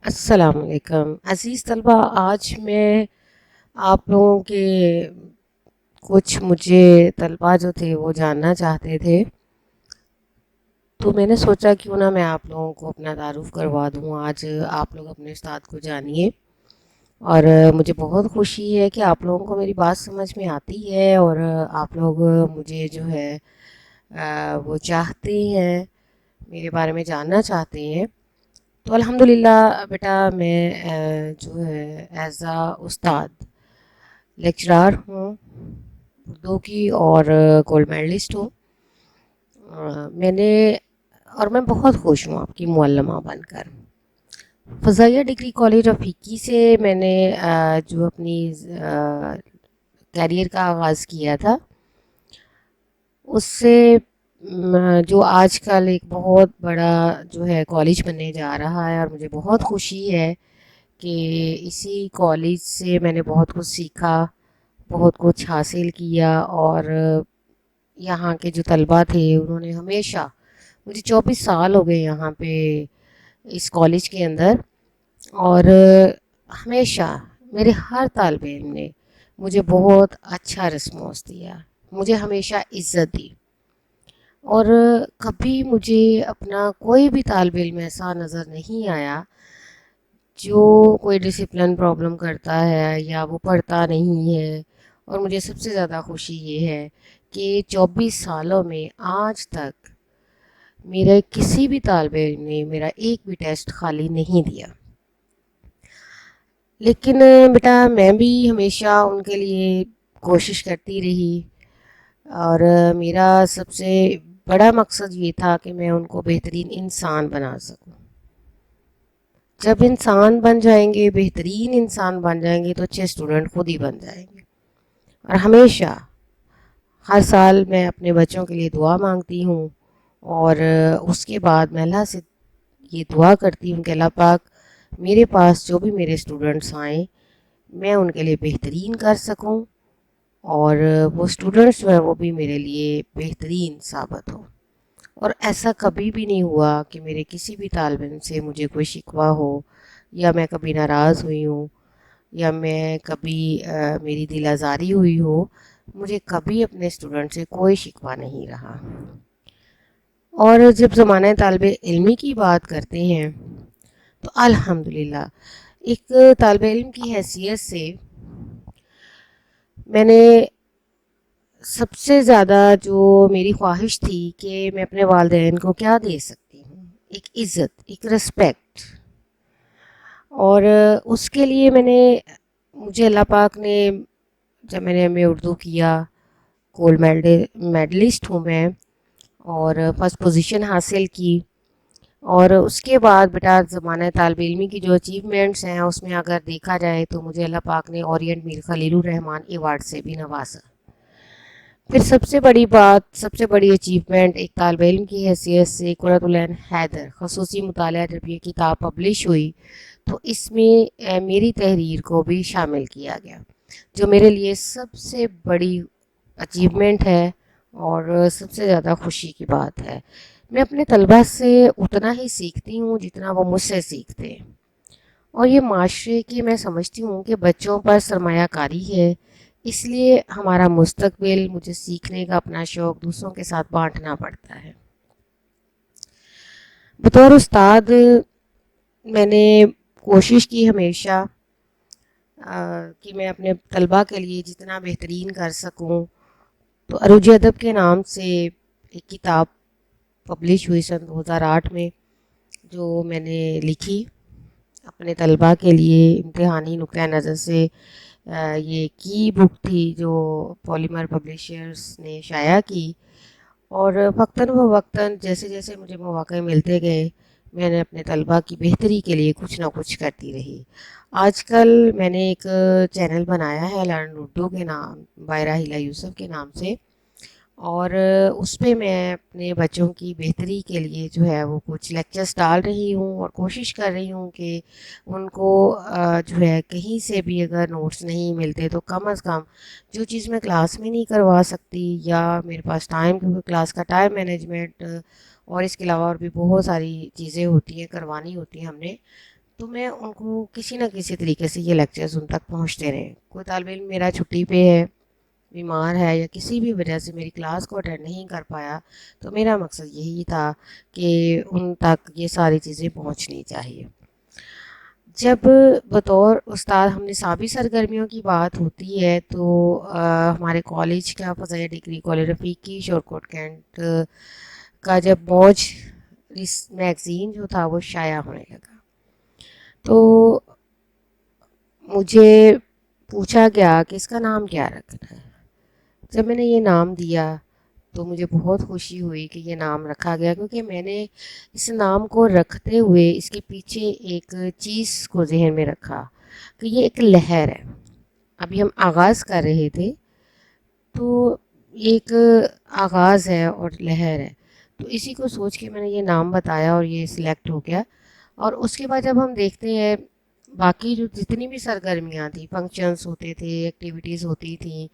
السلام علیکم عزیز طلبہ، آج میں آپ لوگوں کے کچھ مجھے طلبہ جو تھے وہ جاننا چاہتے تھے، تو میں نے سوچا کیوں نہ میں آپ لوگوں کو اپنا تعارف کروا دوں۔ آج آپ لوگ اپنے استاد کو جانیے، اور مجھے بہت خوشی ہے کہ آپ لوگوں کو میری بات سمجھ میں آتی ہے، اور آپ لوگ مجھے جو ہے وہ چاہتے ہیں، میرے بارے میں جاننا چاہتے ہیں۔ تو الحمدللہ بیٹا، میں جو ہے ایز اے استاد لیکچرار ہوں اردو کی، اور گولڈ میڈلسٹ ہوں۔ میں نے اور میں بہت خوش ہوں آپ کی معلمہ بن کر۔ فضائیہ ڈگری کالج آف فقی سے میں نے جو اپنی کیریئر کا آغاز کیا تھا، اس سے جو آج کل ایک بہت بڑا جو ہے کالج بننے جا رہا ہے، اور مجھے بہت خوشی ہے کہ اسی کالج سے میں نے بہت کچھ سیکھا، بہت کچھ حاصل کیا، اور یہاں کے جو طلبہ تھے انہوں نے ہمیشہ، مجھے 24 سال ہو گئے یہاں پہ اس کالج کے اندر، اور ہمیشہ میرے ہر طالب علم نے مجھے بہت اچھا رسپانس دیا، مجھے ہمیشہ عزت دی، اور کبھی مجھے اپنا کوئی بھی طالب علم ایسا نظر نہیں آیا جو کوئی ڈسپلن پرابلم کرتا ہے یا وہ پڑھتا نہیں ہے۔ اور مجھے سب سے زیادہ خوشی یہ ہے کہ 24 سالوں میں آج تک میرے کسی بھی طالب علم نے میرا ایک بھی ٹیسٹ خالی نہیں دیا۔ لیکن بیٹا، میں بھی ہمیشہ ان کے لیے کوشش کرتی رہی، اور میرا سب سے بڑا مقصد یہ تھا کہ میں ان کو بہترین انسان بنا سکوں۔ جب انسان بن جائیں گے، بہترین انسان بن جائیں گے، تو اچھے اسٹوڈنٹ خود ہی بن جائیں گے۔ اور ہمیشہ ہر سال میں اپنے بچوں کے لیے دعا مانگتی ہوں، اور اس کے بعد میں اللہ سے یہ دعا کرتی ہوں کہ اللہ پاک میرے پاس جو بھی میرے اسٹوڈنٹس آئیں، میں ان کے لیے بہترین کر سکوں، اور وہ اسٹوڈنٹس جو ہیں وہ بھی میرے لیے بہترین ثابت ہو۔ اور ایسا کبھی بھی نہیں ہوا کہ میرے کسی بھی طالب علم سے مجھے کوئی شکوہ ہو، یا میں کبھی ناراض ہوئی ہوں، یا میں کبھی میری دل آزاری ہوئی ہو۔ مجھے کبھی اپنے اسٹوڈنٹ سے کوئی شکوہ نہیں رہا۔ اور جب زمانہ طالب علمی کی بات کرتے ہیں تو الحمدللہ ایک طالب علم کی حیثیت سے میں نے سب سے زیادہ جو میری خواہش تھی کہ میں اپنے والدین کو کیا دے سکتی ہوں، ایک عزت، ایک رسپیکٹ، اور اس کے لیے مجھے اللہ پاک نے، جب میں نے ایم اے اردو کیا، گولڈ میڈلسٹ ہوں میں، اور فرسٹ پوزیشن حاصل کی، اور اس کے بعد بیٹا زمانہ طالب علمی کی جو اچیومنٹس ہیں اس میں اگر دیکھا جائے تو مجھے اللہ پاک نے اورینٹ میر خلیل الرحمن ایوارڈ سے بھی نوازا۔ پھر سب سے بڑی بات، سب سے بڑی اچیومنٹ ایک طالب علم کی حیثیت سے قرۃ العین حیدر خصوصی مطالعہ، جب یہ کتاب پبلش ہوئی تو اس میں میری تحریر کو بھی شامل کیا گیا، جو میرے لیے سب سے بڑی اچیومنٹ ہے، اور سب سے زیادہ خوشی کی بات ہے۔ میں اپنے طلبہ سے اتنا ہی سیکھتی ہوں جتنا وہ مجھ سے سیکھتے ہیں، اور یہ معاشرے کی میں سمجھتی ہوں کہ بچوں پر سرمایہ کاری ہے، اس لیے ہمارا مستقبل، مجھے سیکھنے کا اپنا شوق دوسروں کے ساتھ بانٹنا پڑتا ہے۔ بطور استاد میں نے کوشش کی ہمیشہ کہ میں اپنے طلبہ کے لیے جتنا بہترین کر سکوں۔ تو عروج ادب کے نام سے ایک کتاب پبلش ہوئی سن 2008 میں، جو میں نے لکھی اپنے طلبہ کے لیے امتحانی نقطۂ نظر سے۔ یہ کی بک تھی جو پالیمر پبلیشرز نے شائع کی، اور وقتاً فوقتاً جیسے جیسے مجھے مواقع ملتے گئے، میں نے اپنے طلبہ کی بہتری کے لیے کچھ نہ کچھ کرتی رہی۔ آج کل میں نے ایک چینل بنایا ہے لرن اردو کے نام، باہرہ ہیلہ یوسف کے نام سے، اور اس پہ میں اپنے بچوں کی بہتری کے لیے جو ہے وہ کچھ لیکچرز ڈال رہی ہوں، اور کوشش کر رہی ہوں کہ ان کو جو ہے کہیں سے بھی اگر نوٹس نہیں ملتے تو کم از کم جو چیز میں کلاس میں نہیں کروا سکتی، یا میرے پاس ٹائم، کیونکہ کلاس کا ٹائم مینجمنٹ اور اس کے علاوہ اور بھی بہت ساری چیزیں ہوتی ہیں، کروانی ہوتی ہیں ہم نے، تو میں ان کو کسی نہ کسی طریقے سے یہ لیکچرز ان تک پہنچتے رہیں. کوئی طالب علم میرا چھٹی پہ ہے، بیمار ہے، یا کسی بھی وجہ سے میری کلاس کو اٹینڈ نہیں کر پایا، تو میرا مقصد یہی تھا کہ ان تک یہ ساری چیزیں پہنچنی چاہیے. جب بطور استاد ہم نصابی سرگرمیوں کی بات ہوتی ہے تو ہمارے کالج کا Fazaia degree college Rafiqui Shorkot cantt کا جب موج اس میگزین جو تھا وہ شائع ہونے لگا، تو مجھے پوچھا گیا کہ اس کا نام کیا رکھنا ہے. جب میں نے یہ نام دیا تو مجھے بہت خوشی ہوئی کہ یہ نام رکھا گیا، کیونکہ میں نے اس نام کو رکھتے ہوئے اس کے پیچھے ایک چیز کو ذہن میں رکھا کہ یہ ایک لہر ہے. ابھی ہم آغاز کر رہے تھے، تو ایک آغاز ہے اور لہر ہے، تو اسی کو سوچ کے میں نے یہ نام بتایا اور یہ سلیکٹ ہو گیا. اور اس کے بعد جب ہم دیکھتے ہیں باقی جو جتنی بھی سرگرمیاں تھیں، فنکشنز ہوتے تھے، ایکٹیویٹیز ہوتی تھیں،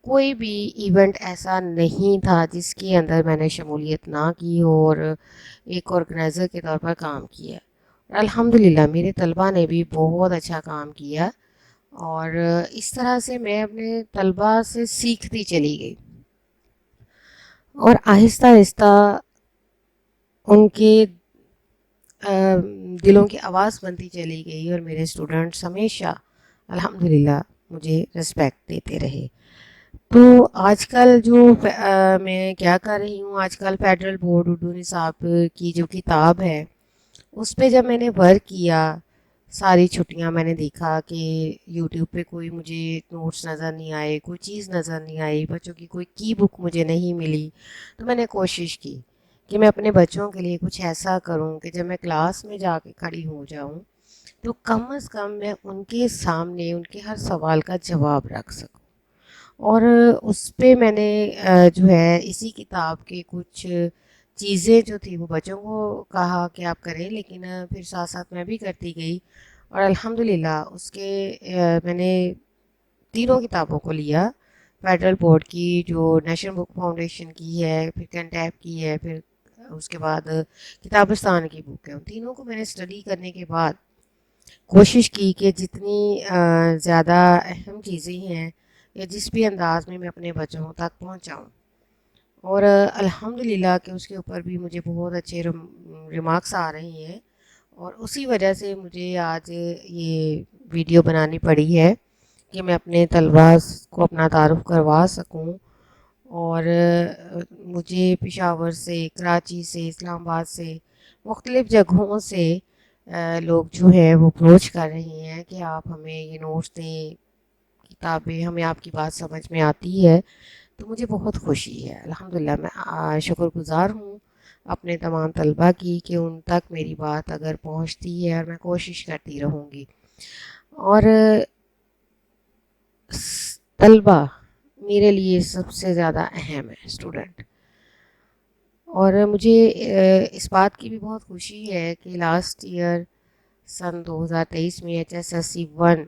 کوئی بھی ایونٹ ایسا نہیں تھا جس کے اندر میں نے شمولیت نہ کی ہو اور ایک آرگنائزر کے طور پر کام کیا. اور الحمدللہ میرے طلباء نے بھی بہت اچھا کام کیا، اور اس طرح سے میں اپنے طلباء سے سیکھتی چلی گئی، اور آہستہ آہستہ ان کے دلوں کی آواز بنتی چلی گئی، اور میرے اسٹوڈنٹس ہمیشہ الحمدللہ مجھے رسپیکٹ دیتے رہے. تو آج کل جو میں کیا کر رہی ہوں، آج کل فیڈرل بورڈ اردو نصاب کی جو کتاب ہے اس پہ جب میں نے ورک کیا ساری چھٹیاں، میں نے دیکھا کہ یوٹیوب پہ کوئی مجھے نوٹس نظر نہیں آئے، کوئی چیز نظر نہیں آئی، بچوں کی کوئی کی بک مجھے نہیں ملی. تو میں نے کوشش کی کہ میں اپنے بچوں کے لیے کچھ ایسا کروں کہ جب میں کلاس میں جا کے کھڑی ہو جاؤں تو کم از کم میں ان کے سامنے ان کے ہر سوال کا جواب رکھ سکوں. اور اس پہ میں نے جو ہے اسی کتاب کے کچھ چیزیں جو تھی وہ بچوں کو کہا کہ آپ کریں، لیکن پھر ساتھ ساتھ میں بھی کرتی گئی. اور الحمدللہ اس کے میں نے تینوں کتابوں کو لیا، فیڈرل بورڈ کی جو نیشنل بک فاؤنڈیشن کی ہے، پھر کنٹیپ کی ہے، پھر اس کے بعد کتابستان کی بک ہے. ان تینوں کو میں نے اسٹڈی کرنے کے بعد کوشش کی کہ جتنی زیادہ اہم چیزیں ہیں یا جس بھی انداز میں اپنے بچوں تک پہنچاؤں. اور الحمدللہ کہ اس کے اوپر بھی مجھے بہت اچھے ریمارکس آ رہے ہیں، اور اسی وجہ سے مجھے آج یہ ویڈیو بنانی پڑی ہے کہ میں اپنے طلباء کو اپنا تعارف کروا سکوں. اور مجھے پشاور سے، کراچی سے، اسلام آباد سے، مختلف جگہوں سے لوگ جو ہیں وہ اپروچ کر رہے ہیں کہ آپ ہمیں یہ نوٹس دیں، کتابیں، ہمیں آپ کی بات سمجھ میں آتی ہے. تو مجھے بہت خوشی ہے، الحمدللہ میں شکر گزار ہوں اپنے تمام طلباء کی کہ ان تک میری بات اگر پہنچتی ہے، اور میں کوشش کرتی رہوں گی. اور طلباء میرے لیے سب سے زیادہ اہم ہے، اسٹوڈنٹ. اور مجھے اس بات کی بھی بہت خوشی ہے کہ لاسٹ ایئر سن 2023 میں HSSC 1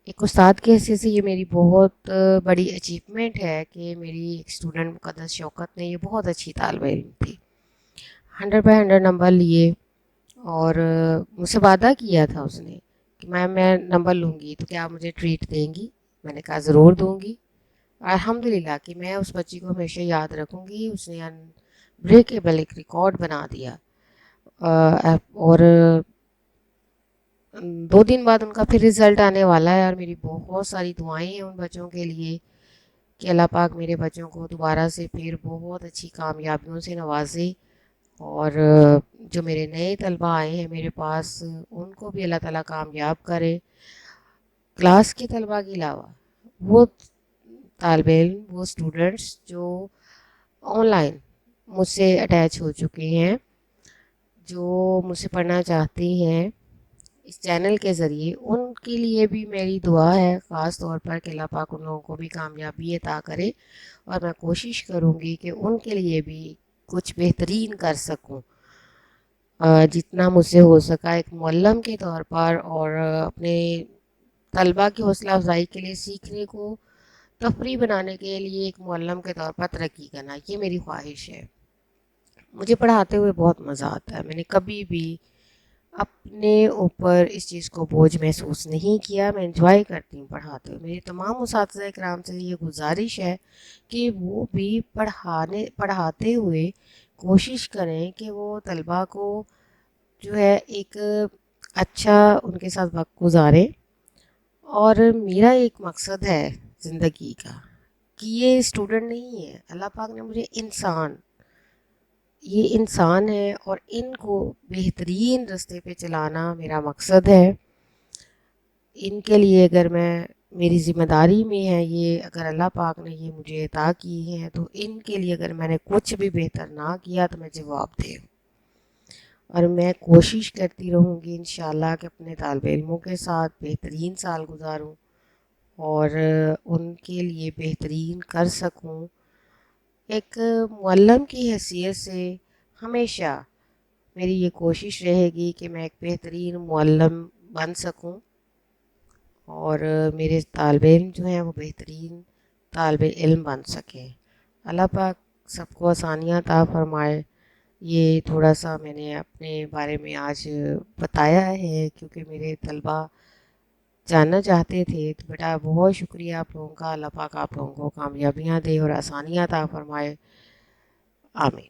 ایک استاد کے حیثیت سے یہ میری بہت بڑی اچیومنٹ ہے کہ میری ایک اسٹوڈنٹ مقدس شوکت نے، یہ بہت اچھی طالب علم تھی، 100/100 نمبر لیے. اور مجھ سے وعدہ کیا تھا اس نے کہ میں نمبر لوں گی تو کیا آپ مجھے ٹریٹ دیں گی. میں نے کہا ضرور دوں گی. الحمدللہ کہ میں اس بچی کو ہمیشہ یاد رکھوں گی. اس نے بریکیبل ایک ریکارڈ بنا دیا. اور 2 دن بعد ان کا پھر رزلٹ آنے والا ہے، اور میری بہت ساری دعائیں ہیں ان بچوں کے لیے کہ اللہ پاک میرے بچوں کو دوبارہ سے پھر بہت اچھی کامیابیوں سے نوازے. اور جو میرے نئے طلباء آئے ہیں میرے پاس، ان کو بھی اللہ تعالیٰ کامیاب کرے. کلاس کے طلباء کے علاوہ وہ طالب علم، وہ اسٹوڈنٹس جو آن لائن مجھ سے اٹیچ ہو چکے ہیں، جو مجھ سے پڑھنا چاہتے ہیں اس چینل کے ذریعے، ان کے لیے بھی میری دعا ہے خاص طور پر کہ اللہ پاک ان لوگوں کو بھی کامیابی عطا کرے. اور میں کوشش کروں گی کہ ان کے لیے بھی کچھ بہترین کر سکوں جتنا مجھ سے ہو سکا ایک معلم کے طور پر، اور اپنے طلباء کی حوصلہ افزائی کے لیے، سیکھنے کو تفریح بنانے کے لیے ایک معلم کے طور پر ترقی کرنا، یہ میری خواہش ہے. مجھے پڑھاتے ہوئے بہت مزہ آتا ہے. میں نے کبھی بھی اپنے اوپر اس چیز کو بوجھ محسوس نہیں کیا. میں انجوائے کرتی ہوں پڑھاتے ہوئے. میری تمام اساتذہ کرام سے یہ گزارش ہے کہ وہ بھی پڑھاتے ہوئے کوشش کریں کہ وہ طلباء کو جو ہے ایک اچھا ان کے ساتھ وقت گزاریں. اور میرا ایک مقصد ہے زندگی کا کہ یہ اسٹوڈنٹ نہیں ہے. اللہ پاک نے مجھے یہ انسان ہے اور ان کو بہترین راستے پہ چلانا میرا مقصد ہے. ان کے لیے اگر میری ذمہ داری میں ہے یہ، اگر اللہ پاک نے یہ مجھے عطا کی ہیں، تو ان کے لیے اگر میں نے کچھ بھی بہتر نہ کیا تو میں جواب دے. اور میں کوشش کرتی رہوں گی انشاءاللہ کہ اپنے طالب علموں کے ساتھ بہترین سال گزاروں اور ان کے لیے بہترین کر سکوں. ایک معلم کی حیثیت سے ہمیشہ میری یہ کوشش رہے گی کہ میں ایک بہترین معلم بن سکوں اور میرے طالب علم جو ہیں وہ بہترین طالب علم بن سکیں. اللہ پاک سب کو آسانیاں عطا فرمائے. یہ تھوڑا سا میں نے اپنے بارے میں آج بتایا ہے کیونکہ میرے طلباء جاننا چاہتے تھے. تو بیٹا بہت شکریہ آپ لوگوں کا. اللہ پاک آپ لوگوں کو کامیابیاں دے اور آسانیاں عطا فرمائے. آمین.